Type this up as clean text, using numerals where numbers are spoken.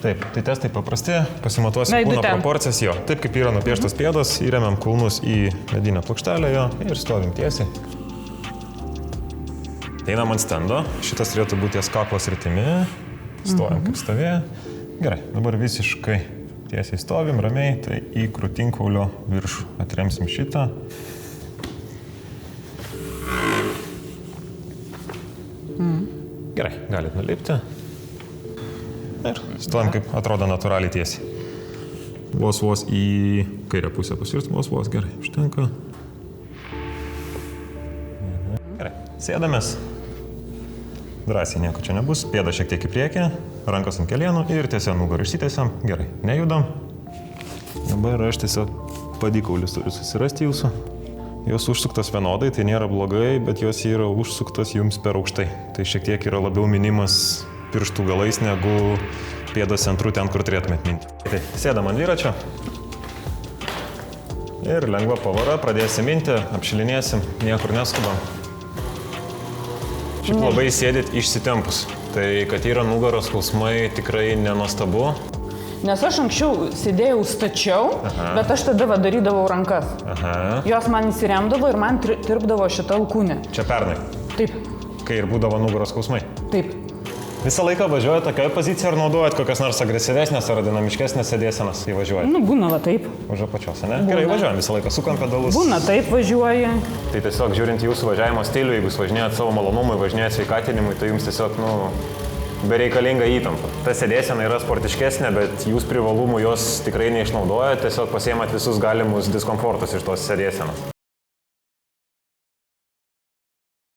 Taip, tai testai paprasti, pasimatuosim Veidu kūno ten. proporcijas jo. Taip kaip yra nupieštos pėdos, įremiam kulnus į medinę plokštelę jo ir stovim tiesiai. Einam ant stendo, šitas turėtų būti ties kaklo sritimi, stovim kaip stovė. Gerai, dabar visiškai tiesiai stovim, ramiai, tai į krūtinkaulio viršų atremsim šitą. Gerai, galit nulipti. Ir stovim kaip atrodo natūraliai tiesiai. Vos į kairę pusę pasirs, vos, gerai, užtenka. Gerai, sėdamės. Drąsiai nieko čia nebus, pėda šiek tiek į priekį, rankos ant kelienų ir tiesiog nugarą išsitiesiam. Gerai, nejudam. Dabar aš tiesiog padykaulius turiu susirasti jūsų. Jos užsuktos vienodai, tai nėra blogai, bet jos yra užsuktos jums per aukštai. Tai šiek tiek yra labiau minimas pirštų galais negu pėdos centru ten, kur turėtumėt minti. Tai sėdam ant dviračio. Ir lengva pavara, pradėsim minti, apšilinėsim, niekur neskubam. Šiaip labai sėdit išsitempus. Tai kad yra nugaros skausmai tikrai nenuostabu. Nes aš anksčiau sėdėjau stačiau, bet aš tada darydavau rankas. Jos man įsiremdavo ir man tirpdavo šitą alkūnę. Čia pernai. Taip. Kai ir būdavo nugaros skausmai. Taip. Visą laiką važiuojat tokioje pozicijoje ar naudojat kokias nors agresyvesnės ar dinamiškesnės sėdėsenas įvažiuojat? Nu, būna va taip. Už apačios, ne? Gerai, važiuojam visą laiką, sukam pedalus. Būna taip važiuoja. Tai tiesiog žiūrint jūsų važiavimo stilių, jeigu jūs važinėjat savo malonumui, važinėjat sveikatinimui, tai jums tiesiog, bereikalinga įtampa. Ta sėdėsena yra sportiškesnė, bet jūs privalumų jos tikrai neišnaudojat, tiesiog pasiėmat visus galimus diskomfortus iš tos sėdėsenos.